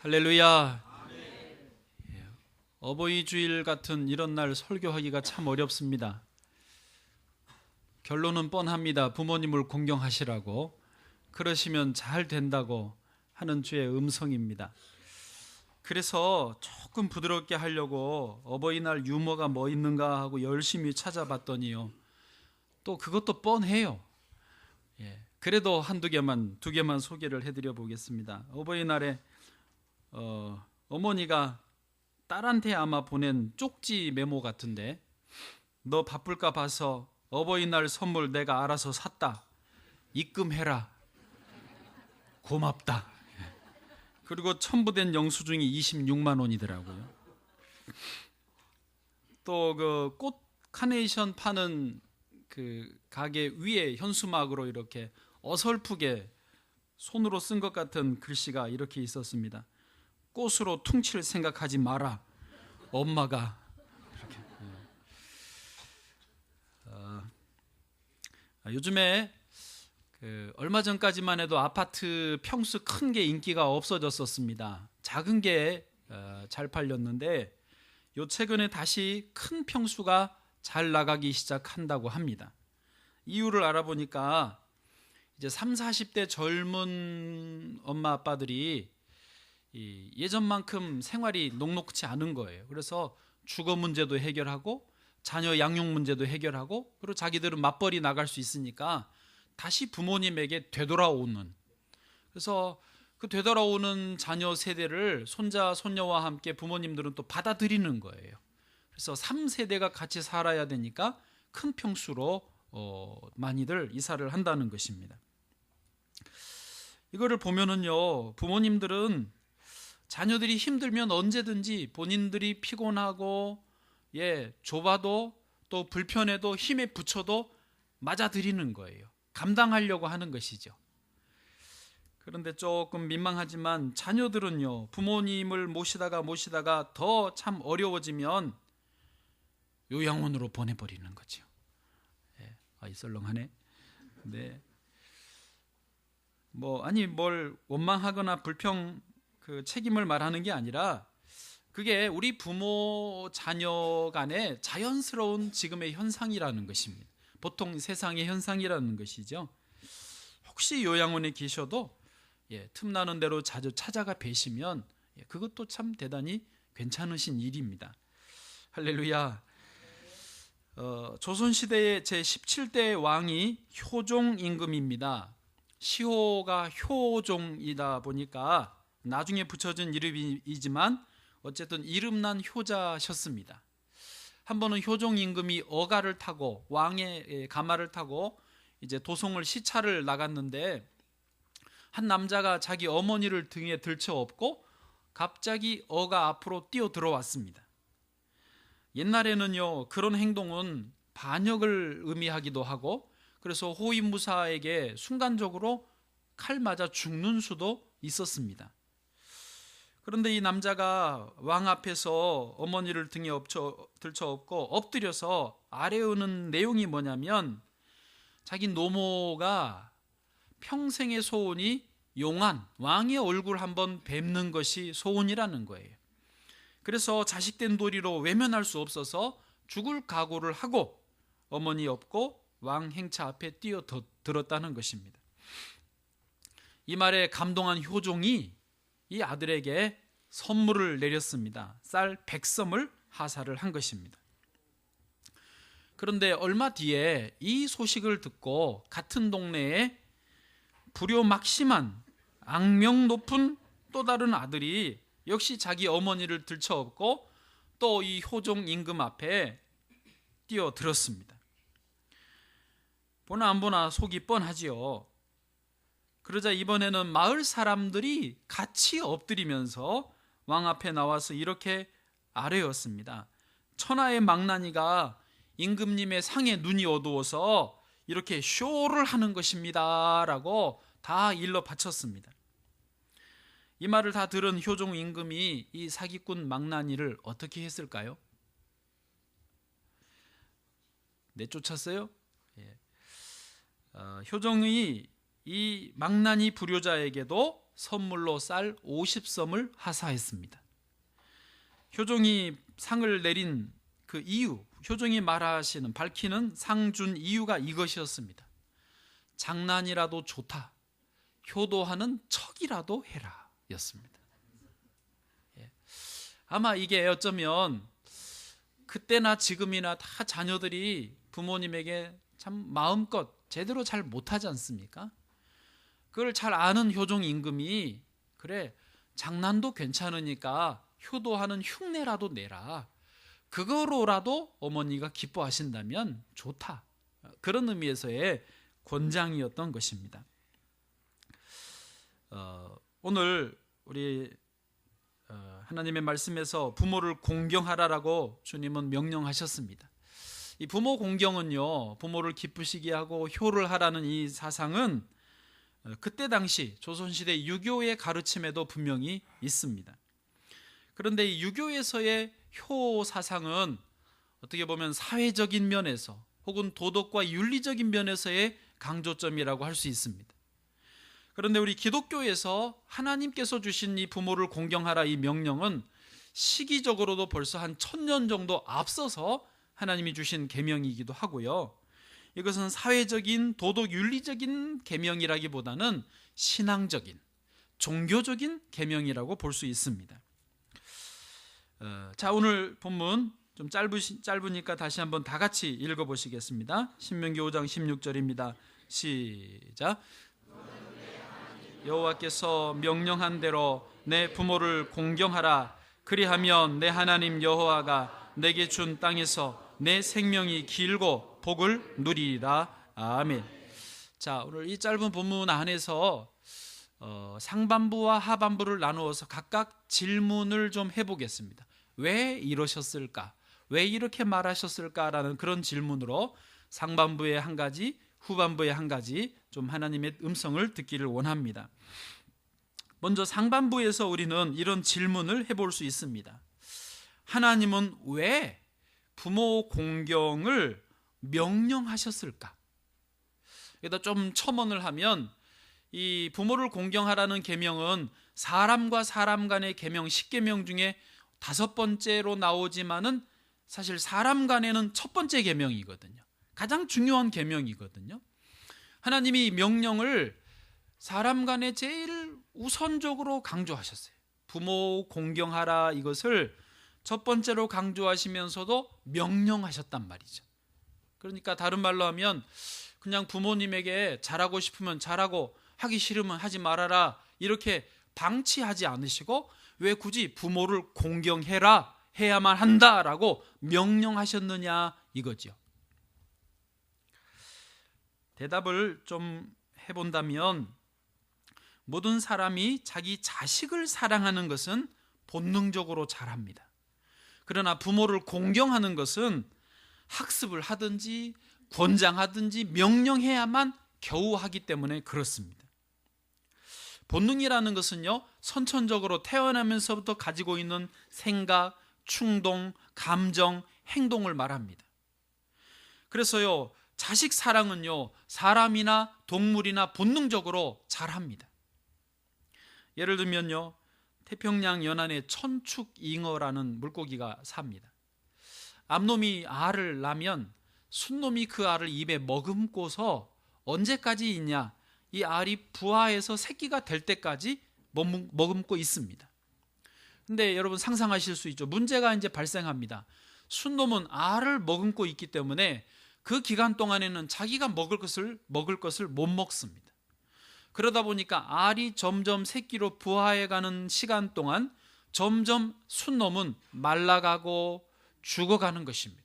할렐루야. 예, 어버이 주일 같은 이런 날 설교하기가 참 어렵습니다. 결론은 뻔합니다. 부모님을 공경하시라고, 그러시면 잘 된다고 하는 주의 음성입니다. 그래서 조금 부드럽게 하려고 어버이날 유머가 뭐 있는가 하고 열심히 찾아봤더니요, 또 그것도 뻔해요. 그래도 두 개만 소개를 해드려 보겠습니다. 어버이날에 어머니가 딸한테 아마 보낸 쪽지 메모 같은데, 너 바쁠까 봐서 어버이날 선물 내가 알아서 샀다, 입금해라, 고맙다. 그리고 첨부된 영수증이 26만 원이더라고요. 또 그 꽃 카네이션 파는 그 가게 위에 현수막으로 이렇게 어설프게 손으로 쓴 것 같은 글씨가 이렇게 있었습니다. 꽃으로 퉁칠 생각하지 마라, 엄마가. 이렇게. 요즘에 얼마 전까지만 해도 아파트 평수 큰 게 인기가 없어졌었습니다. 작은 게 잘 팔렸는데, 요 최근에 다시 큰 평수가 잘 나가기 시작한다고 합니다. 이유를 알아보니까 이제 30, 40대 젊은 엄마 아빠들이 예전만큼 생활이 녹록치 않은 거예요. 그래서 주거 문제도 해결하고 자녀 양육 문제도 해결하고, 그리고 자기들은 맞벌이 나갈 수 있으니까 다시 부모님에게 되돌아오는, 그래서 그 되돌아오는 자녀 세대를 손자 손녀와 함께 부모님들은 또 받아들이는 거예요. 그래서 3세대가 같이 살아야 되니까 큰 평수로 많이들 이사를 한다는 것입니다. 이거를 보면은요, 부모님들은 자녀들이 힘들면 언제든지 본인들이 피곤하고 좁아도 또 불편해도 힘에 부쳐도 맞아들이는 거예요. 감당하려고 하는 것이죠. 그런데 조금 민망하지만 자녀들은요, 부모님을 모시다가 더 참 어려워지면 요양원으로 보내버리는 거죠. 썰렁하네. 네. 뭘 원망하거나 책임을 말하는 게 아니라, 그게 우리 부모 자녀 간의 자연스러운 지금의 현상이라는 것입니다. 보통 세상의 현상이라는 것이죠. 혹시 요양원에 계셔도 틈나는 대로 자주 찾아가 뵈시면 그것도 참 대단히 괜찮으신 일입니다. 할렐루야. 조선시대의 제17대 왕이 효종 임금입니다. 시호가 효종이다 보니까 나중에 붙여진 이름이지만 어쨌든 이름난 효자셨습니다. 한 번은 효종 임금이 어가를 타고, 왕의 가마를 타고 이제 도성을 시찰을 나갔는데, 한 남자가 자기 어머니를 등에 들쳐업고 갑자기 어가 앞으로 뛰어 들어왔습니다. 옛날에는요, 그런 행동은 반역을 의미하기도 하고, 그래서 호위무사에게 순간적으로 칼 맞아 죽는 수도 있었습니다. 그런데 이 남자가 왕 앞에서 어머니를 등에 들쳐업고 엎드려서 아뢰는 내용이 뭐냐면, 자기 노모가 평생의 소원이 용한 왕의 얼굴 한번 뵙는 것이 소원이라는 거예요. 그래서 자식된 도리로 외면할 수 없어서 죽을 각오를 하고 어머니 업고 왕 행차 앞에 뛰어들었다는 것입니다. 이 말에 감동한 효종이 이 아들에게 선물을 내렸습니다. 쌀 100섬을 하사를 한 것입니다. 그런데 얼마 뒤에 이 소식을 듣고 같은 동네에 불효막심한 악명 높은 또 다른 아들이 역시 자기 어머니를 들쳐업고 또 이 효종 임금 앞에 뛰어들었습니다. 보나 안 보나 속이 뻔하지요. 그러자 이번에는 마을 사람들이 같이 엎드리면서 왕 앞에 나와서 이렇게 아뢰었습니다. 천하의 망나니가 임금님의 상에 눈이 어두워서 이렇게 쇼를 하는 것입니다 라고 다 일러 바쳤습니다. 이 말을 다 들은 효종 임금이 이 사기꾼 망나니를 어떻게 했을까요? 내쫓았어요? 효종이 이 망나니 불효자에게도 선물로 쌀 50섬을 하사했습니다. 효종이 상을 내린 그 이유, 효종이 밝히는 상 준 이유가 이것이었습니다. 장난이라도 좋다, 효도하는 척이라도 해라 였습니다. 아마 이게 어쩌면 그때나 지금이나 다 자녀들이 부모님에게 참 마음껏 제대로 잘 못하지 않습니까? 그걸 잘 아는 효종 임금이 그래, 장난도 괜찮으니까 효도하는 흉내라도 내라, 그거로라도 어머니가 기뻐하신다면 좋다, 그런 의미에서의 권장이었던 것입니다. 오늘 우리 하나님의 말씀에서 부모를 공경하라라고 주님은 명령하셨습니다. 이 부모 공경은요, 부모를 기쁘시게 하고 효를 하라는 이 사상은 그때 당시 조선시대 유교의 가르침에도 분명히 있습니다. 그런데 이 유교에서의 효 사상은 어떻게 보면 사회적인 면에서 혹은 도덕과 윤리적인 면에서의 강조점이라고 할 수 있습니다. 그런데 우리 기독교에서 하나님께서 주신 이 부모를 공경하라 이 명령은 시기적으로도 벌써 한 1000년 정도 앞서서 하나님이 주신 계명이기도 하고요. 이것은 사회적인 도덕 윤리적인 계명이라기보다는 신앙적인 종교적인 계명이라고 볼 수 있습니다. 자, 오늘 본문 좀 짧으니까 다시 한번 다 같이 읽어보시겠습니다. 신명기 5장 16절입니다. 시작. 여호와께서 명령한 대로 내 부모를 공경하라. 그리하면 내 하나님 여호와가 내게 준 땅에서 내 생명이 길고 복을 누리리라. 아멘. 자, 오늘 이 짧은 본문 안에서 상반부와 하반부를 나누어서 각각 질문을 좀 해보겠습니다. 왜 이러셨을까? 왜 이렇게 말하셨을까라는 그런 질문으로 상반부에 한 가지, 후반부에 한 가지 좀 하나님의 음성을 듣기를 원합니다. 먼저 상반부에서 우리는 이런 질문을 해볼 수 있습니다. 하나님은 왜 부모 공경을 명령하셨을까? 여기다 좀 첨언을 하면 이 부모를 공경하라는 계명은 사람과 사람 간의 계명 10계명 중에 5번째로 나오지만은 사실 사람 간에는 첫 번째 계명이거든요. 가장 중요한 계명이거든요. 하나님이 이 명령을 사람 간에 제일 우선적으로 강조하셨어요. 부모 공경하라, 이것을 첫 번째로 강조하시면서도 명령하셨단 말이죠. 그러니까 다른 말로 하면 그냥 부모님에게 잘하고 싶으면 잘하고 하기 싫으면 하지 말아라, 이렇게 방치하지 않으시고 왜 굳이 부모를 공경해라, 해야만 한다라고 명령하셨느냐 이거죠. 대답을 좀 해본다면 모든 사람이 자기 자식을 사랑하는 것은 본능적으로 잘합니다. 그러나 부모를 공경하는 것은 학습을 하든지 권장하든지 명령해야만 겨우 하기 때문에 그렇습니다. 본능이라는 것은요, 선천적으로 태어나면서부터 가지고 있는 생각, 충동, 감정, 행동을 말합니다. 그래서요, 자식 사랑은요, 사람이나 동물이나 본능적으로 잘합니다. 예를 들면요, 태평양 연안에 천축잉어라는 물고기가 삽니다. 암놈이 알을 낳으면 순놈이 그 알을 입에 머금고서 언제까지 있냐, 이 알이 부화해서 새끼가 될 때까지 머금고 있습니다. 근데 여러분 상상하실 수 있죠. 문제가 이제 발생합니다. 순놈은 알을 머금고 있기 때문에 그 기간 동안에는 자기가 먹을 것을 못 먹습니다. 그러다 보니까 알이 점점 새끼로 부화해가는 시간 동안 점점 순놈은 말라가고 죽어가는 것입니다.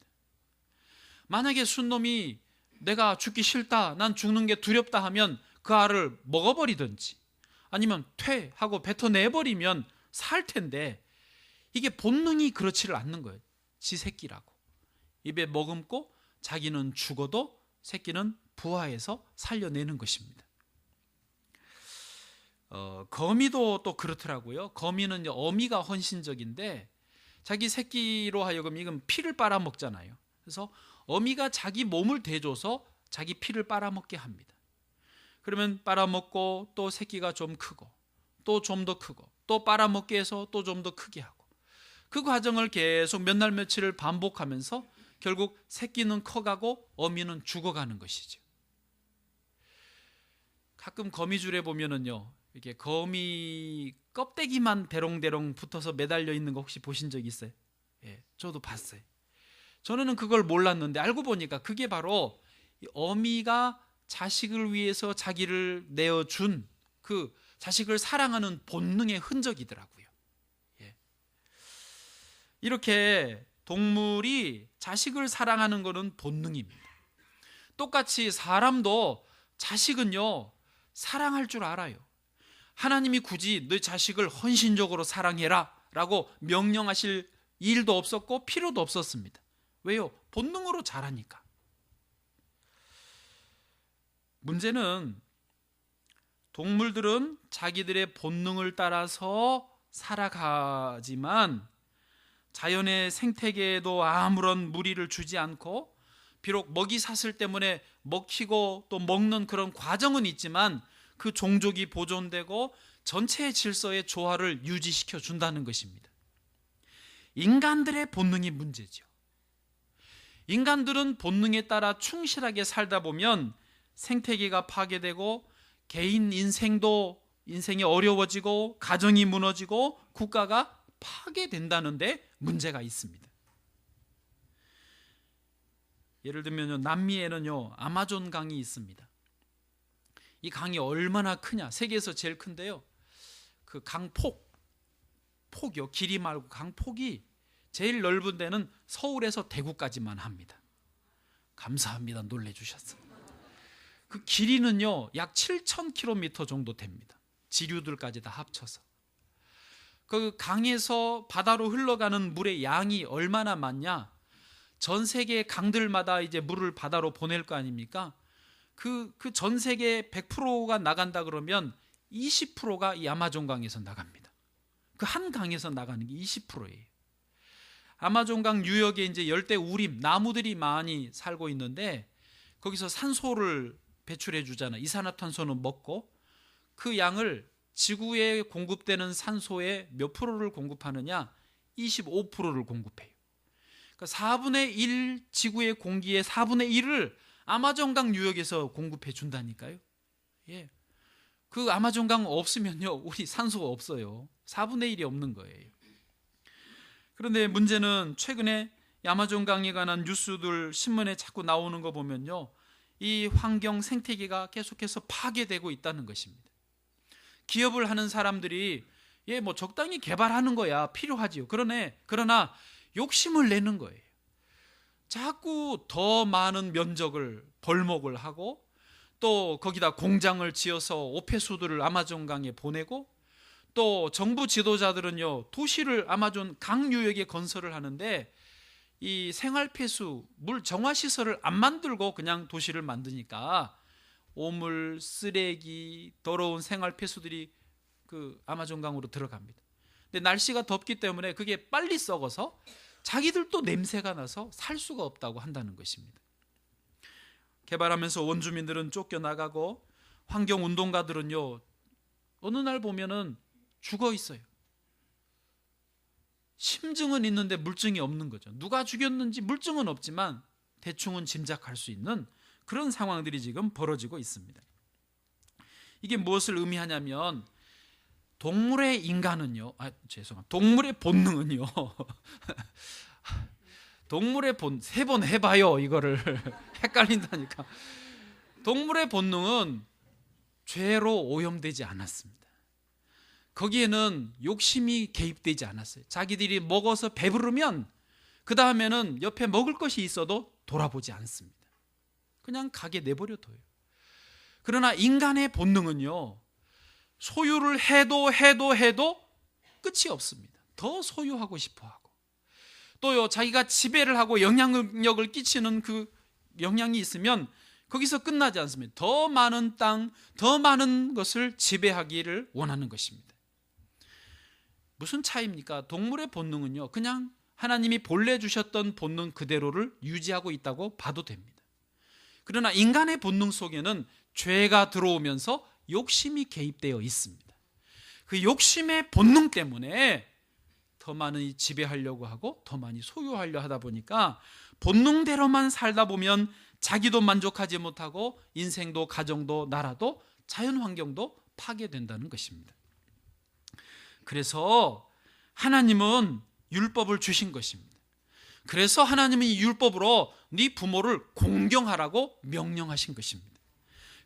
만약에 순놈이 내가 죽기 싫다, 난 죽는 게 두렵다 하면 그 알을 먹어버리든지 아니면 퇴하고 뱉어내버리면 살 텐데, 이게 본능이 그렇지를 않는 거예요. 지 새끼라고 입에 머금고 자기는 죽어도 새끼는 부화해서 살려내는 것입니다. 거미도 또 그렇더라고요. 거미는 어미가 헌신적인데 자기 새끼로 하여금 이건 피를 빨아먹잖아요. 그래서 어미가 자기 몸을 대줘서 자기 피를 빨아먹게 합니다. 그러면 빨아먹고 또 새끼가 좀 크고 또 좀 더 크고, 또 빨아먹게 해서 또 좀 더 크게 하고, 그 과정을 계속 몇 날 며칠을 반복하면서 결국 새끼는 커가고 어미는 죽어가는 것이죠. 가끔 거미줄에 보면은요, 이렇게 거미 껍데기만 대롱대롱 붙어서 매달려 있는 거 혹시 보신 적 있어요? 예, 저도 봤어요. 저는 그걸 몰랐는데 알고 보니까 그게 바로 어미가 자식을 위해서 자기를 내어준 그 자식을 사랑하는 본능의 흔적이더라고요. 예. 이렇게 동물이 자식을 사랑하는 것은 본능입니다. 똑같이 사람도 자식은요, 사랑할 줄 알아요. 하나님이 굳이 너 자식을 헌신적으로 사랑해라 라고 명령하실 일도 없었고 필요도 없었습니다. 왜요? 본능으로 잘하니까. 문제는 동물들은 자기들의 본능을 따라서 살아가지만 자연의 생태계에도 아무런 무리를 주지 않고, 비록 먹이 사슬 때문에 먹히고 또 먹는 그런 과정은 있지만 그 종족이 보존되고 전체의 질서의 조화를 유지시켜 준다는 것입니다. 인간들의 본능이 문제죠. 인간들은 본능에 따라 충실하게 살다 보면 생태계가 파괴되고 개인 인생이 어려워지고 가정이 무너지고 국가가 파괴된다는데 문제가 있습니다. 예를 들면 남미에는요, 아마존 강이 있습니다. 이 강이 얼마나 크냐, 세계에서 제일 큰데요, 그 폭이요, 길이 말고 강폭이 제일 넓은 데는 서울에서 대구까지만 합니다. 감사합니다, 놀래주셨어요. 그 길이는요 약 7,000km 정도 됩니다. 지류들까지 다 합쳐서. 그 강에서 바다로 흘러가는 물의 양이 얼마나 많냐, 전 세계 강들마다 이제 물을 바다로 보낼 거 아닙니까? 그 전 세계 100%가 나간다 그러면 20%가 이 아마존강에서 나갑니다. 그 한 강에서 나가는 게 20%예요. 아마존강 유역에 이제 열대 우림, 나무들이 많이 살고 있는데 거기서 산소를 배출해 주잖아. 이산화탄소는 먹고, 그 양을 지구에 공급되는 산소의 몇 프로를 공급하느냐? 25%를 공급해요. 그러니까 4분의 1, 지구의 공기의 4분의 1을 아마존강 유역에서 공급해 준다니까요. 예. 그 아마존강 없으면요, 우리 산소가 없어요. 4분의 1이 없는 거예요. 그런데 문제는 최근에 아마존강에 관한 뉴스들 신문에 자꾸 나오는 거 보면요, 이 환경 생태계가 계속해서 파괴되고 있다는 것입니다. 기업을 하는 사람들이 뭐 적당히 개발하는 거야 필요하지요. 그러나 욕심을 내는 거예요. 자꾸 더 많은 면적을 벌목을 하고, 또 거기다 공장을 지어서 오폐수들을 아마존강에 보내고, 또 정부 지도자들은요 도시를 아마존 강 유역에 건설을 하는데 이 생활폐수, 물 정화시설을 안 만들고 그냥 도시를 만드니까 오물, 쓰레기, 더러운 생활폐수들이 그 아마존강으로 들어갑니다. 근데 날씨가 덥기 때문에 그게 빨리 썩어서 자기들도 냄새가 나서 살 수가 없다고 한다는 것입니다. 개발하면서 원주민들은 쫓겨나가고 환경운동가들은요 어느 날 보면은 죽어 있어요. 심증은 있는데 물증이 없는 거죠. 누가 죽였는지 물증은 없지만 대충은 짐작할 수 있는 그런 상황들이 지금 벌어지고 있습니다. 이게 무엇을 의미하냐면 동물의 본능은요 동물의 세 번 해봐요 이거를 헷갈린다니까. 동물의 본능은 죄로 오염되지 않았습니다. 거기에는 욕심이 개입되지 않았어요. 자기들이 먹어서 배부르면 그 다음에는 옆에 먹을 것이 있어도 돌아보지 않습니다. 그냥 가게 내버려 둬요. 그러나 인간의 본능은요 소유를 해도 끝이 없습니다. 더 소유하고 싶어하고, 또요 자기가 지배를 하고 영향력을 끼치는 그 영향이 있으면 거기서 끝나지 않습니다. 더 많은 땅, 더 많은 것을 지배하기를 원하는 것입니다. 무슨 차이입니까? 동물의 본능은요 그냥 하나님이 본래 주셨던 본능 그대로를 유지하고 있다고 봐도 됩니다. 그러나 인간의 본능 속에는 죄가 들어오면서 욕심이 개입되어 있습니다. 그 욕심의 본능 때문에 더 많이 지배하려고 하고 더 많이 소유하려 하다 보니까 본능대로만 살다 보면 자기도 만족하지 못하고 인생도 가정도 나라도 자연환경도 파괴된다는 것입니다. 그래서 하나님은 율법을 주신 것입니다. 그래서 하나님은 이 율법으로 네 부모를 공경하라고 명령하신 것입니다.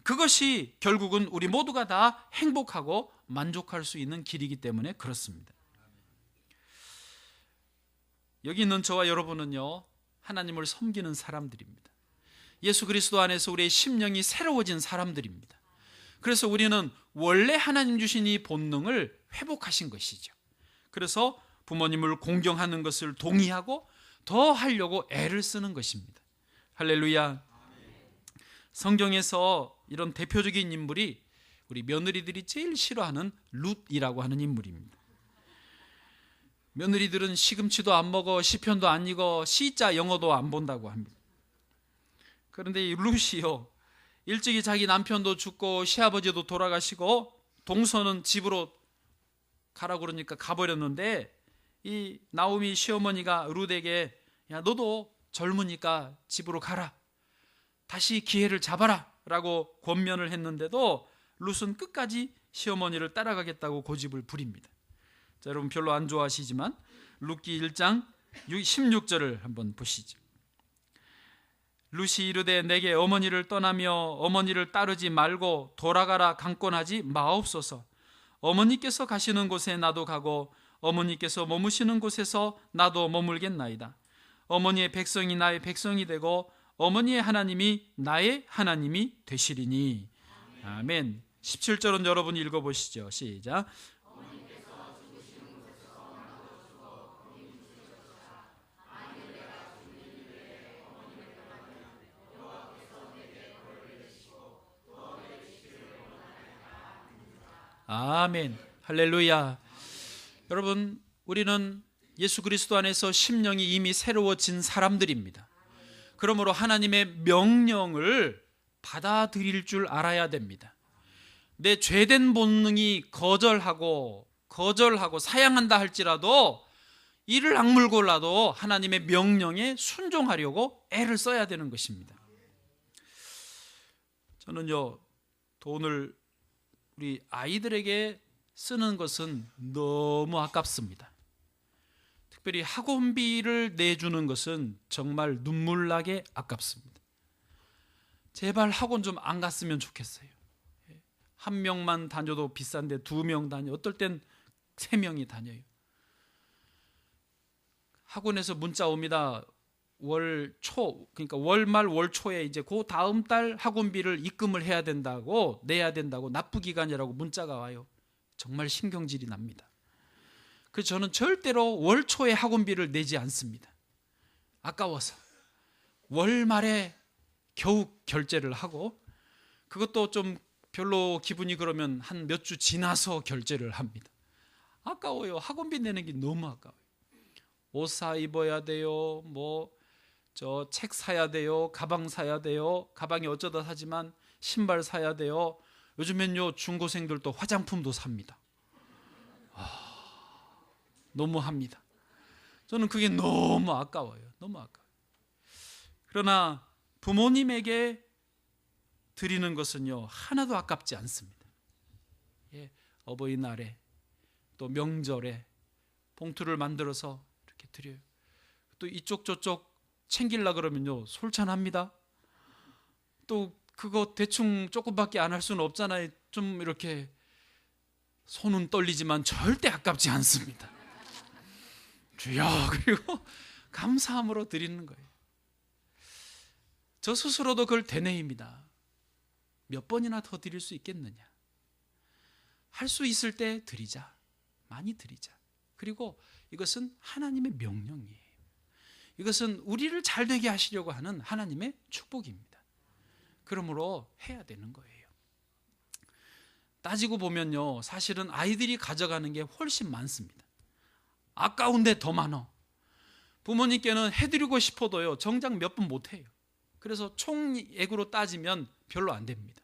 그것이 결국은 우리 모두가 다 행복하고 만족할 수 있는 길이기 때문에 그렇습니다. 여기 있는 저와 여러분은요, 하나님을 섬기는 사람들입니다. 예수 그리스도 안에서 우리의 심령이 새로워진 사람들입니다. 그래서 우리는 원래 하나님 주신 이 본능을 회복하신 것이죠. 그래서 부모님을 공경하는 것을 동의하고 더 하려고 애를 쓰는 것입니다. 할렐루야. 성경에서 이런 대표적인 인물이 우리 며느리들이 제일 싫어하는 룻이라고 하는 인물입니다. 며느리들은 시금치도 안 먹어, 시편도 안 읽어, 시자 영어도 안 본다고 합니다. 그런데 이 룻이요, 일찍이 자기 남편도 죽고 시아버지도 돌아가시고 동서는 집으로 가라고 그러니까 가버렸는데, 이 나오미 시어머니가 룻에게 야, 너도 젊으니까 집으로 가라, 다시 기회를 잡아라 라고 권면을 했는데도 룻은 끝까지 시어머니를 따라가겠다고 고집을 부립니다. 자, 여러분 별로 안 좋아하시지만 룻기 1장 16절을 한번 보시죠. 룻이 이르되 내게 어머니를 떠나며 어머니를 따르지 말고 돌아가라 강권하지 마옵소서. 어머니께서 가시는 곳에 나도 가고 어머니께서 머무시는 곳에서 나도 머물겠나이다. 어머니의 백성이 나의 백성이 되고 어머니의 하나님이 나의 하나님이 되시리니. 아멘. 17절은 여러분 읽어보시죠. 시작. 아멘. 할렐루야. 여러분, 우리는 예수 그리스도 안에서 심령이 이미 새로워진 사람들입니다. 그러므로 하나님의 명령을 받아들일 줄 알아야 됩니다. 내 죄된 본능이 거절하고 사양한다 할지라도 이를 악물고라도 하나님의 명령에 순종하려고 애를 써야 되는 것입니다. 저는요, 돈을 우리 아이들에게 쓰는 것은 너무 아깝습니다. 특별히 학원비를 내주는 것은 정말 눈물나게 아깝습니다. 제발 학원 좀 안 갔으면 좋겠어요. 한 명만 다녀도 비싼데 2명 다녀, 어떨 땐 3명이 다녀요. 학원에서 문자 옵니다. 월 초, 그러니까 월말 월초에 이제 그 다음 달 학원비를 입금을 해야 된다고, 내야 된다고, 납부 기간이라고 문자가 와요. 정말 신경질이 납니다. 그래서 저는 절대로 월 초에 학원비를 내지 않습니다. 아까워서 월 말에 겨우 결제를 하고, 그것도 좀 별로 기분이 그러면 한 몇 주 지나서 결제를 합니다. 아까워요. 학원비 내는 게 너무 아까워요. 옷 사 입어야 돼요. 저 책 사야 돼요. 가방 사야 돼요. 가방이 어쩌다 사지만 신발 사야 돼요. 요즘엔요, 중고생들도 화장품도 삽니다. 너무합니다. 저는 그게 너무 아까워요. 너무 아까워요. 그러나 부모님에게 드리는 것은요, 하나도 아깝지 않습니다. 예, 어버이날에 또 명절에 봉투를 만들어서 이렇게 드려요. 또 이쪽 저쪽 챙기려 그러면요, 솔찬합니다. 또 그거 대충 조금밖에 안 할 수는 없잖아요. 좀 이렇게 손은 떨리지만 절대 아깝지 않습니다. 주여, 그리고 감사함으로 드리는 거예요. 저 스스로도 그걸 되뇌입니다. 몇 번이나 더 드릴 수 있겠느냐. 할 수 있을 때 드리자. 많이 드리자. 그리고 이것은 하나님의 명령이에요. 이것은 우리를 잘 되게 하시려고 하는 하나님의 축복입니다. 그러므로 해야 되는 거예요. 따지고 보면요, 사실은 아이들이 가져가는 게 훨씬 많습니다. 아까운데 더 많아. 부모님께는 해드리고 싶어도요, 정작 몇 번 못해요. 그래서 총액으로 따지면 별로 안 됩니다.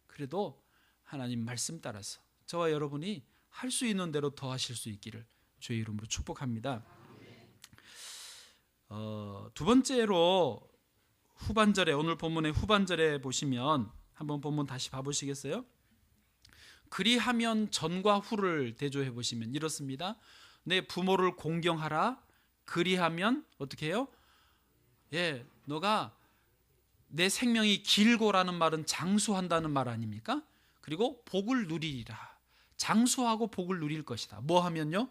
그래도 하나님 말씀 따라서 저와 여러분이 할 수 있는 대로 더 하실 수 있기를 주의 이름으로 축복합니다. 두 번째로 후반절에, 오늘 본문의 후반절에 보시면 한번 본문 다시 봐보시겠어요? 그리하면 전과 후를 대조해 보시면 이렇습니다. 내 부모를 공경하라. 그리하면 어떻게 해요? 너가 내 생명이 길고라는 말은 장수한다는 말 아닙니까? 그리고 복을 누리리라. 장수하고 복을 누릴 것이다. 뭐 하면요?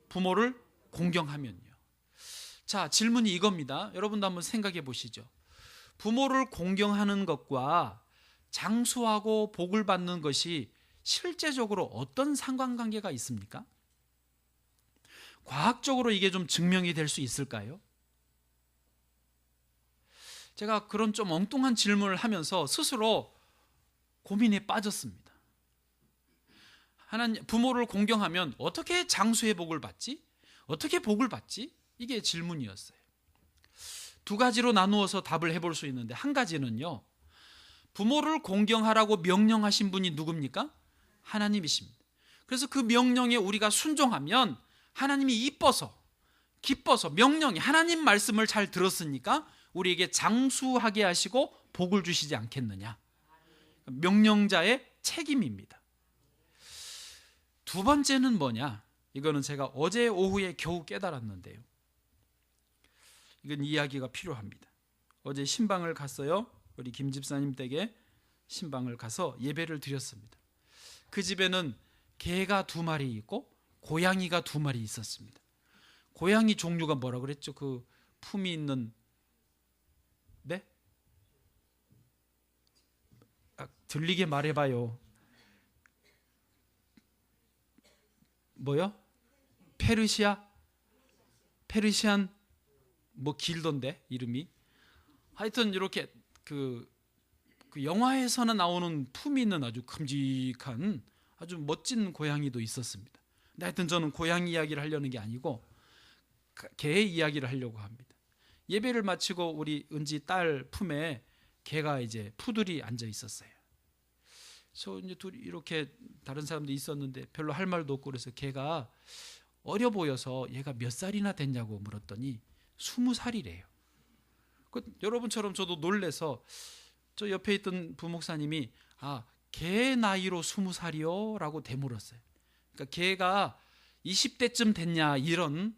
부모를 공경하면요. 자, 질문이 이겁니다. 여러분도 한번 생각해 보시죠. 부모를 공경하는 것과 장수하고 복을 받는 것이 실제적으로 어떤 상관관계가 있습니까? 과학적으로 이게 좀 증명이 될 수 있을까요? 제가 그런 좀 엉뚱한 질문을 하면서 스스로 고민에 빠졌습니다. 하나님, 부모를 공경하면 어떻게 장수의 복을 받지? 어떻게 복을 받지? 이게 질문이었어요. 두 가지로 나누어서 답을 해볼 수 있는데, 한 가지는요, 부모를 공경하라고 명령하신 분이 누굽니까? 하나님이십니다. 그래서 그 명령에 우리가 순종하면 하나님이 이뻐서, 기뻐서, 명령이, 하나님 말씀을 잘 들었으니까 우리에게 장수하게 하시고 복을 주시지 않겠느냐. 명령자의 책임입니다. 두 번째는 뭐냐? 이거는 제가 어제 오후에 겨우 깨달았는데요, 이건 이야기가 필요합니다. 어제 신방을 갔어요. 우리 김 집사님 댁에 신방을 가서 예배를 드렸습니다. 그 집에는 개가 2마리 있고 고양이가 2마리 있었습니다. 고양이 종류가 뭐라 그랬죠? 그 품이 있는, 네? 들리게 말해봐요. 뭐요? 페르시안 뭐 길던데 이름이. 하여튼 이렇게 그 영화에서는 나오는 품이 있는 아주 큼직한 아주 멋진 고양이도 있었습니다. 근데 하여튼 저는 고양이 이야기를 하려는 게 아니고 개의 이야기를 하려고 합니다. 예배를 마치고 우리 은지 딸 품에 개가 이제 푸들이 앉아 있었어요. 저 이제 둘이 이렇게 다른 사람도 있었는데 별로 할 말도 없고, 그래서 걔가 어려 보여서 얘가 몇 살이나 됐냐고 물었더니 20살이래요. 여러분처럼 저도 놀래서 저 옆에 있던 부목사님이 걔 나이로 20살이요? 라고 되물었어요. 그러니까 걔가 20대쯤 됐냐 이런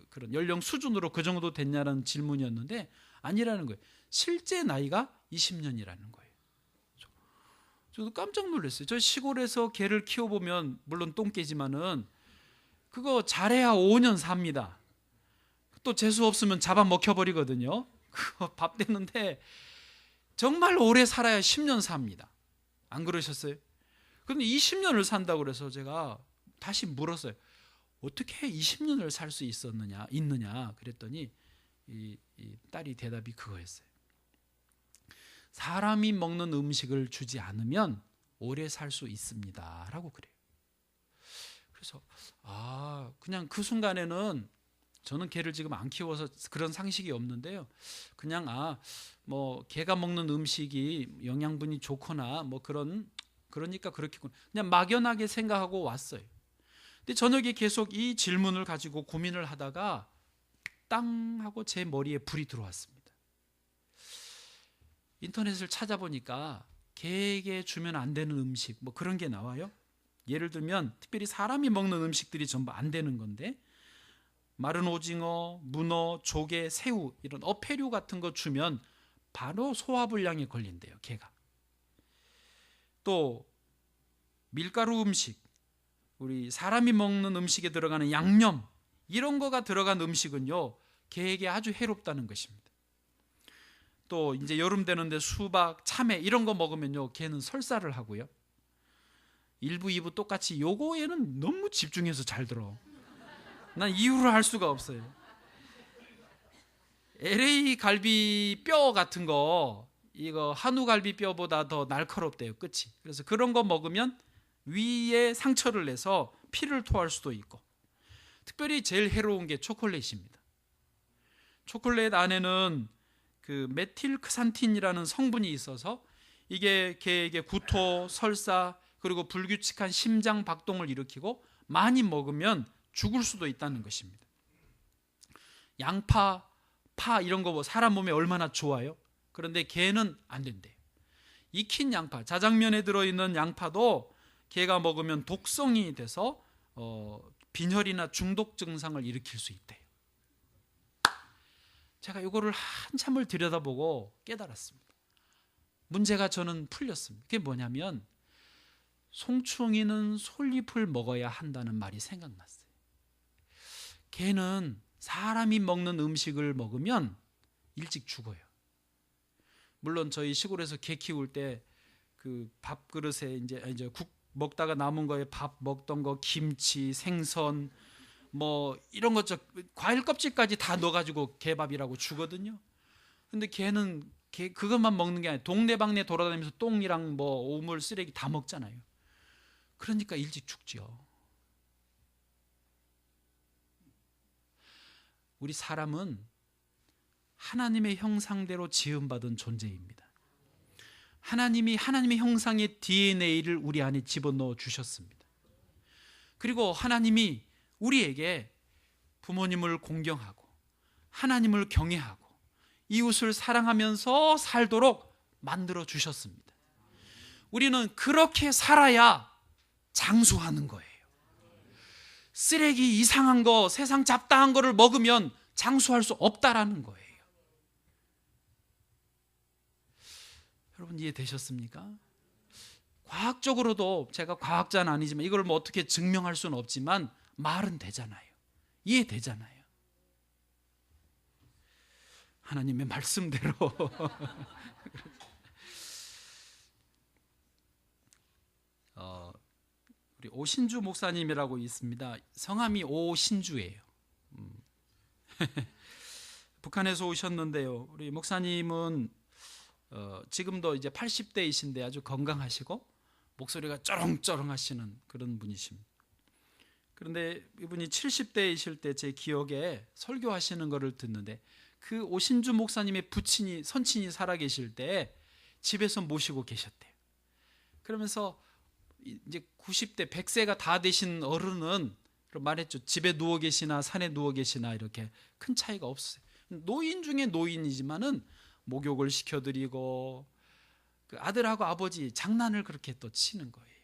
그런 연령 수준으로 그 정도 됐냐라는 질문이었는데 아니라는 거예요. 실제 나이가 20년이라는 거예요. 저도 깜짝 놀랐어요. 저 시골에서 개를 키워보면 물론 똥개지만은 그거 잘해야 5년 삽니다. 또 재수 없으면 잡아먹혀버리거든요. 그거 밥 되는데 정말 오래 살아야 10년 삽니다. 안 그러셨어요? 그런데 20년을 산다고 그래서 제가 다시 물었어요. 어떻게 20년을 살 수 있느냐 그랬더니 이 딸이 대답이 그거였어요. 사람이 먹는 음식을 주지 않으면 오래 살 수 있습니다 라고 그래요. 그래서 그냥 그 순간에는 저는 개를 지금 안 키워서 그런 상식이 없는데요, 그냥 뭐 개가 먹는 음식이 영양분이 좋거나 뭐 그러니까 그렇겠구나, 그냥 막연하게 생각하고 왔어요. 근데 저녁에 계속 이 질문을 가지고 고민을 하다가 땅 하고 제 머리에 불이 들어왔습니다. 인터넷을 찾아보니까 개에게 주면 안 되는 음식 뭐 그런 게 나와요. 예를 들면 특별히 사람이 먹는 음식들이 전부 안 되는 건데, 마른 오징어, 문어, 조개, 새우 이런 어패류 같은 거 주면 바로 소화불량에 걸린대요, 개가. 또 밀가루 음식, 우리 사람이 먹는 음식에 들어가는 양념 이런 거가 들어간 음식은요 개에게 아주 해롭다는 것입니다. 또 이제 여름 되는데 수박, 참외 이런 거 먹으면요 개는 설사를 하고요. 1부, 2부 똑같이 요거에는 너무 집중해서 잘 들어. 난 이유를 알 수가 없어요. LA 갈비 뼈 같은 거, 이거 한우 갈비 뼈보다 더 날카롭대요, 끝이. 그래서 그런 거 먹으면 위에 상처를 내서 피를 토할 수도 있고, 특별히 제일 해로운 게 초콜릿입니다. 초콜릿 안에는 그 메틸크산틴이라는 성분이 있어서 이게 개에게 구토, 설사, 그리고 불규칙한 심장 박동을 일으키고 많이 먹으면 죽을 수도 있다는 것입니다. 양파, 파 이런 거 사람 몸에 얼마나 좋아요? 그런데 개는 안 된대요. 익힌 양파, 자장면에 들어있는 양파도 개가 먹으면 독성이 돼서 빈혈이나 중독 증상을 일으킬 수 있대요. 제가 이거를 한참을 들여다보고 깨달았습니다. 문제가 저는 풀렸습니다. 그게 뭐냐면 송충이는 솔잎을 먹어야 한다는 말이 생각났어요. 개는 사람이 먹는 음식을 먹으면 일찍 죽어요. 물론 저희 시골에서 개 키울 때 그 밥그릇에 이제 국 먹다가 남은 거에 밥 먹던 거, 김치, 생선 뭐 이런 것, 과일 껍질까지 다 넣어가지고 개밥이라고 주거든요. 근데 개는 그것만 먹는 게 아니라 동네방네 돌아다니면서 똥이랑 뭐 오물 쓰레기 다 먹잖아요. 그러니까 일찍 죽죠. 우리 사람은 하나님의 형상대로 지음받은 존재입니다. 하나님이 하나님의 형상의 DNA를 우리 안에 집어넣어 주셨습니다. 그리고 하나님이 우리에게 부모님을 공경하고 하나님을 경외하고 이웃을 사랑하면서 살도록 만들어 주셨습니다. 우리는 그렇게 살아야 장수하는 거예요. 쓰레기 이상한 거, 세상 잡다한 거를 먹으면 장수할 수 없다라는 거예요. 여러분 이해되셨습니까? 과학적으로도, 제가 과학자는 아니지만 이걸 뭐 어떻게 증명할 수는 없지만 말은 되잖아요. 이해되잖아요. 하나님의 말씀대로 우리 오신주 목사님이라고 있습니다. 성함이 오신주예요. 북한에서 오셨는데요. 우리 목사님은 지금도 이제 80대이신데 아주 건강하시고 목소리가 쩌렁쩌렁 하시는 그런 분이십니다. 그런데 이분이 70대이실 때 제 기억에 설교하시는 것을 듣는데 그 오신주 목사님의 부친이, 선친이 살아계실 때 집에서 모시고 계셨대요. 그러면서 이제 90대, 100세가 다 되신 어른은 말했죠. 집에 누워 계시나 산에 누워 계시나 이렇게 큰 차이가 없어요. 노인 중에 노인이지만은 목욕을 시켜드리고 그 아들하고 아버지 장난을 그렇게 또 치는 거예요.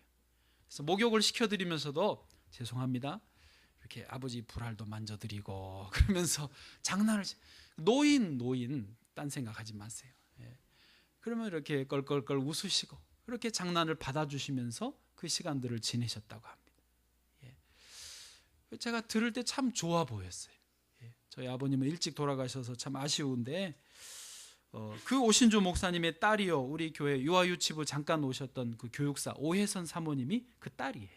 그래서 목욕을 시켜드리면서도 죄송합니다, 이렇게 아버지 불알도 만져드리고 그러면서 장난을 노인 딴 생각하지 마세요. 예. 그러면 이렇게 껄껄껄 웃으시고 그렇게 장난을 받아주시면서 그 시간들을 지내셨다고 합니다. 예. 제가 들을 때 참 좋아 보였어요. 예. 저희 아버님은 일찍 돌아가셔서 참 아쉬운데 그 오신주 목사님의 딸이요, 우리 교회 유아유치부 잠깐 오셨던 그 교육사 오혜선 사모님이 그 딸이에요.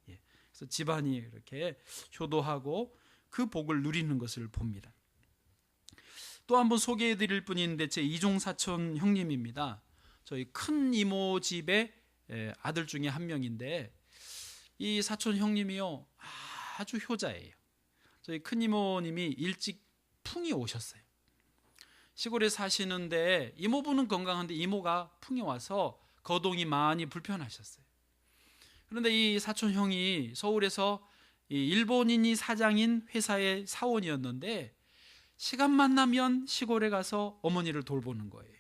예. 그래서 집안이 이렇게 효도하고 그 복을 누리는 것을 봅니다. 또 한 번 소개해 드릴 분이 있는데 제 이종 사촌 형님입니다. 저희 큰 이모 집의 아들 중에 한 명인데 이 사촌 형님이요 아주 효자예요. 저희 큰 이모님이 일찍 풍이 오셨어요. 시골에 사시는데 이모부는 건강한데 이모가 풍이 와서 거동이 많이 불편하셨어요. 그런데 이 사촌 형이 서울에서 이 일본인이 사장인 회사의 사원이었는데 시간만 나면 시골에 가서 어머니를 돌보는 거예요.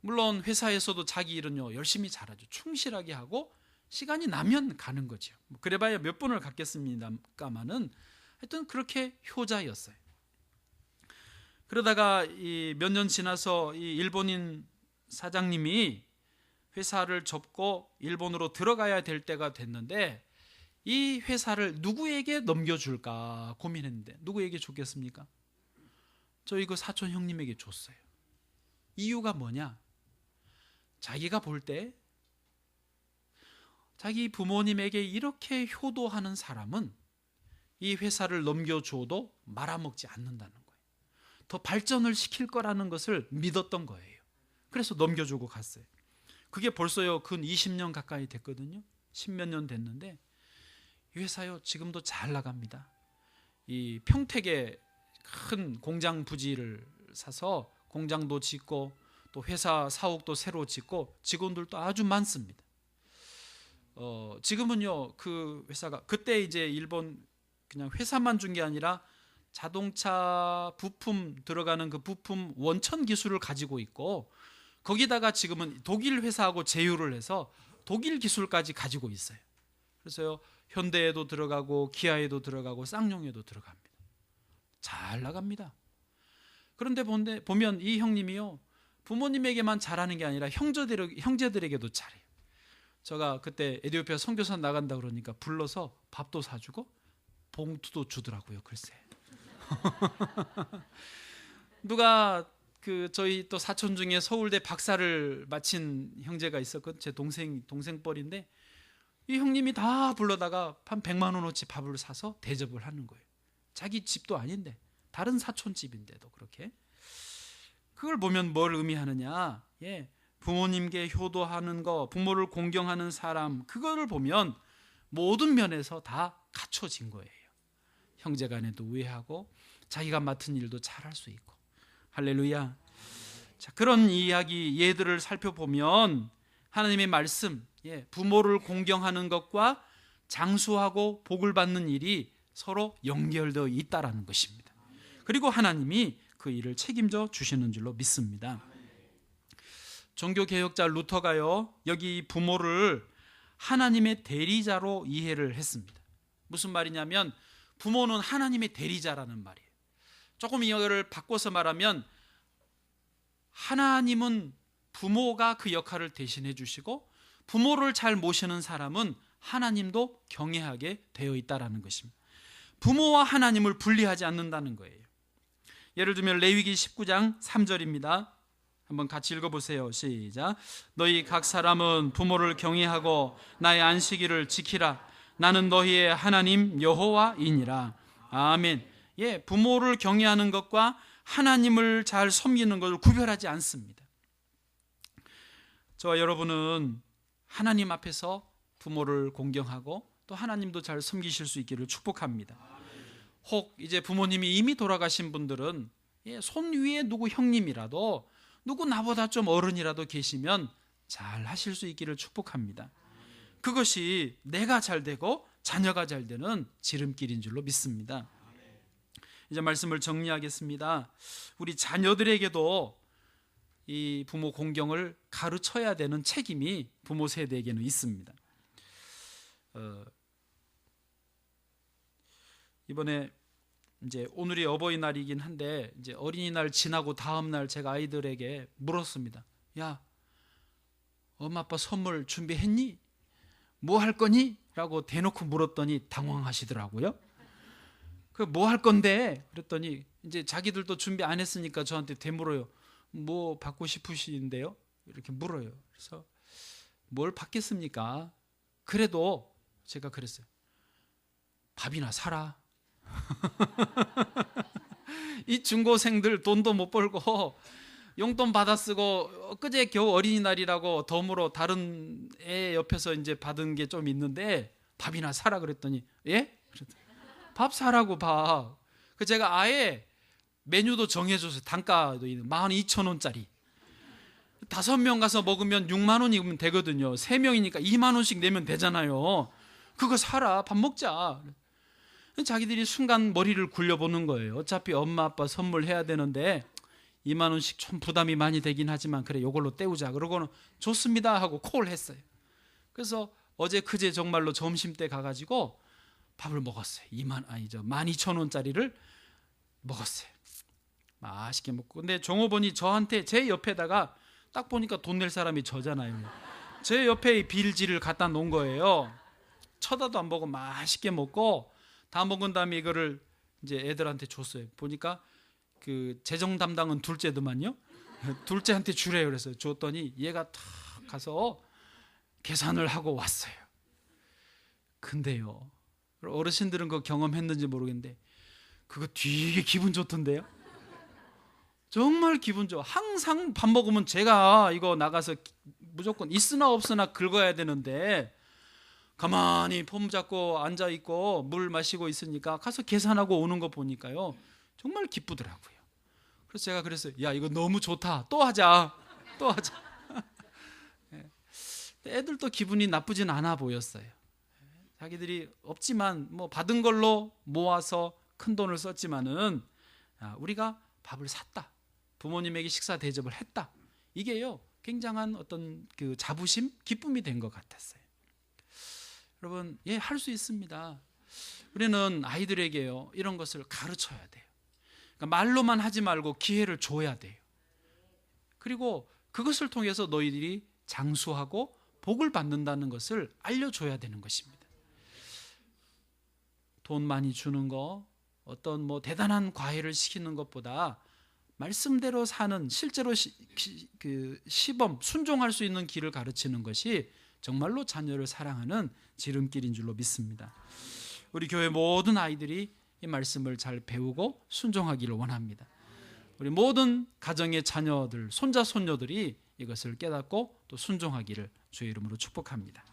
물론 회사에서도 자기 일은요 열심히 잘하죠. 충실하게 하고 시간이 나면 가는 거죠. 그래봐야 몇 분을 갖겠습니다만은 하여튼 그렇게 효자였어요. 그러다가 몇 년 지나서 이 일본인 사장님이 회사를 접고 일본으로 들어가야 될 때가 됐는데 이 회사를 누구에게 넘겨줄까 고민했는데 누구에게 줬겠습니까? 저희 그 사촌 형님에게 줬어요. 이유가 뭐냐? 자기가 볼 때 자기 부모님에게 이렇게 효도하는 사람은 이 회사를 넘겨줘도 말아먹지 않는다는 거예요. 더 발전을 시킬 거라는 것을 믿었던 거예요. 그래서 넘겨주고 갔어요. 그게 벌써요 근 20년 가까이 됐거든요. 10몇 년 됐는데 이 회사요 지금도 잘 나갑니다. 이 평택에 큰 공장 부지를 사서 공장도 짓고 또 회사 사옥도 새로 짓고 직원들도 아주 많습니다. 지금은요 그 회사가 그때 이제 일본 그냥 회사만 준 게 아니라 자동차 부품 들어가는 그 부품 원천 기술을 가지고 있고 거기다가 지금은 독일 회사하고 제휴를 해서 독일 기술까지 가지고 있어요. 그래서요 현대에도 들어가고 기아에도 들어가고 쌍용에도 들어갑니다. 잘 나갑니다. 그런데 보면 이 형님이요 부모님에게만 잘하는 게 아니라 형제들에게도 잘해요. 제가 그때 에티오피아 선교사 나간다 그러니까 불러서 밥도 사주고 봉투도 주더라고요. 글쎄. 누가 저희 또 사촌 중에 서울대 박사를 마친 형제가 있었거든. 제 동생뻘인데 이 형님이 다 불러다가 한 100만 원어치 밥을 사서 대접을 하는 거예요. 자기 집도 아닌데 다른 사촌 집인데도 그렇게. 그걸 보면 뭘 의미하느냐? 부모님께 효도하는 거, 부모를 공경하는 사람, 그거를 보면 모든 면에서 다 갖춰진 거예요. 형제간에도 우애하고 자기가 맡은 일도 잘할 수 있고. 할렐루야. 자, 그런 이야기 예들을 살펴보면 하나님의 말씀, 부모를 공경하는 것과 장수하고 복을 받는 일이 서로 연결되어 있다라는 것입니다. 그리고 하나님이 그 일을 책임져 주시는 줄로 믿습니다. 종교개혁자 루터가요 여기 부모를 하나님의 대리자로 이해를 했습니다. 무슨 말이냐면 부모는 하나님의 대리자라는 말이에요. 조금 이거를 바꿔서 말하면 하나님은 부모가 그 역할을 대신해 주시고 부모를 잘 모시는 사람은 하나님도 경외하게 되어 있다는 것입니다. 부모와 하나님을 분리하지 않는다는 거예요. 예를 들면 레위기 19장 3절입니다. 한번 같이 읽어보세요. 시작. 너희 각 사람은 부모를 경외하고 나의 안식일을 지키라. 나는 너희의 하나님 여호와이니라. 아멘. 부모를 경외하는 것과 하나님을 잘 섬기는 것을 구별하지 않습니다. 저와 여러분은 하나님 앞에서 부모를 공경하고 또 하나님도 잘 섬기실 수 있기를 축복합니다. 혹 이제 부모님이 이미 돌아가신 분들은 손 위에 누구 형님이라도 누구 나보다 좀 어른이라도 계시면 잘 하실 수 있기를 축복합니다. 그것이 내가 잘 되고 자녀가 잘 되는 지름길인 줄로 믿습니다. 이제 말씀을 정리하겠습니다. 우리 자녀들에게도 이 부모 공경을 가르쳐야 되는 책임이 부모 세대에게는 있습니다. 이번에 이제 오늘이 어버이날이긴 한데 이제 어린이날 지나고 다음 날 제가 아이들에게 물었습니다. 야, 엄마 아빠 선물 준비했니? 뭐 할 거니? 라고 대놓고 물었더니 당황하시더라고요. 그 뭐 할 건데? 그랬더니 이제 자기들도 준비 안 했으니까 저한테 되물어요. 뭐 받고 싶으신데요? 이렇게 물어요. 그래서 뭘 받겠습니까? 그래도 제가 그랬어요. 밥이나 사라. 이 중고생들 돈도 못 벌고 용돈 받아 쓰고 엊그제 겨우 어린이날이라고 덤으로 다른 애 옆에서 이제 받은 게 좀 있는데 밥이나 사라 그랬더니 예? 밥 사라고 밥. 그 제가 아예 메뉴도 정해줘서 단가도 있는 12,000원짜리 5명 가서 먹으면 6만 원이면 되거든요. 3명이니까 2만 원씩 내면 되잖아요. 그거 사라. 밥 먹자. 자기들이 순간 머리를 굴려보는 거예요. 어차피 엄마 아빠 선물해야 되는데 2만 원씩 좀 부담이 많이 되긴 하지만 그래 요걸로 때우자. 그러고는 좋습니다 하고 콜 했어요. 그래서 어제 그제 정말로 점심때 가가지고 밥을 먹었어요. 12,000원짜리를 먹었어요. 맛있게 먹고. 근데 종업원이 저한테 제 옆에다가 딱 보니까 돈 낼 사람이 저잖아요. 제 옆에 빌지를 갖다 놓은 거예요. 쳐다도 안 보고 맛있게 먹고 다 먹은 다음에 이거를 이제 애들한테 줬어요. 보니까 그 재정 담당은 둘째더만요. 둘째한테 주래요. 그래서 줬더니 얘가 탁 가서 계산을 하고 왔어요. 근데요, 어르신들은 그거 경험했는지 모르겠는데 그거 되게 기분 좋던데요. 정말 기분 좋아. 항상 밥 먹으면 제가 이거 나가서 무조건 있으나 없으나 긁어야 되는데 가만히 폼 잡고 앉아있고 물 마시고 있으니까 가서 계산하고 오는 거 보니까요 정말 기쁘더라고요. 그래서 제가 그랬어요. 야, 이거 너무 좋다. 또 하자. 또 하자. 애들도 기분이 나쁘진 않아 보였어요. 자기들이 없지만 뭐 받은 걸로 모아서 큰 돈을 썼지만은 우리가 밥을 샀다. 부모님에게 식사 대접을 했다. 이게요, 굉장한 어떤 그 자부심, 기쁨이 된 것 같았어요. 여러분, 예, 할 수 있습니다. 우리는 아이들에게요, 이런 것을 가르쳐야 돼요. 그러니까 말로만 하지 말고 기회를 줘야 돼요. 그리고 그것을 통해서 너희들이 장수하고 복을 받는다는 것을 알려줘야 되는 것입니다. 돈 많이 주는 거, 어떤 뭐 대단한 과외를 시키는 것보다 말씀대로 사는, 실제로 시범 순종할 수 있는 길을 가르치는 것이 정말로 자녀를 사랑하는 지름길인 줄로 믿습니다. 우리 교회 모든 아이들이 이 말씀을 잘 배우고 순종하기를 원합니다. 우리 모든 가정의 자녀들, 손자 손녀들이 이것을 깨닫고 또 순종하기를 주의 이름으로 축복합니다.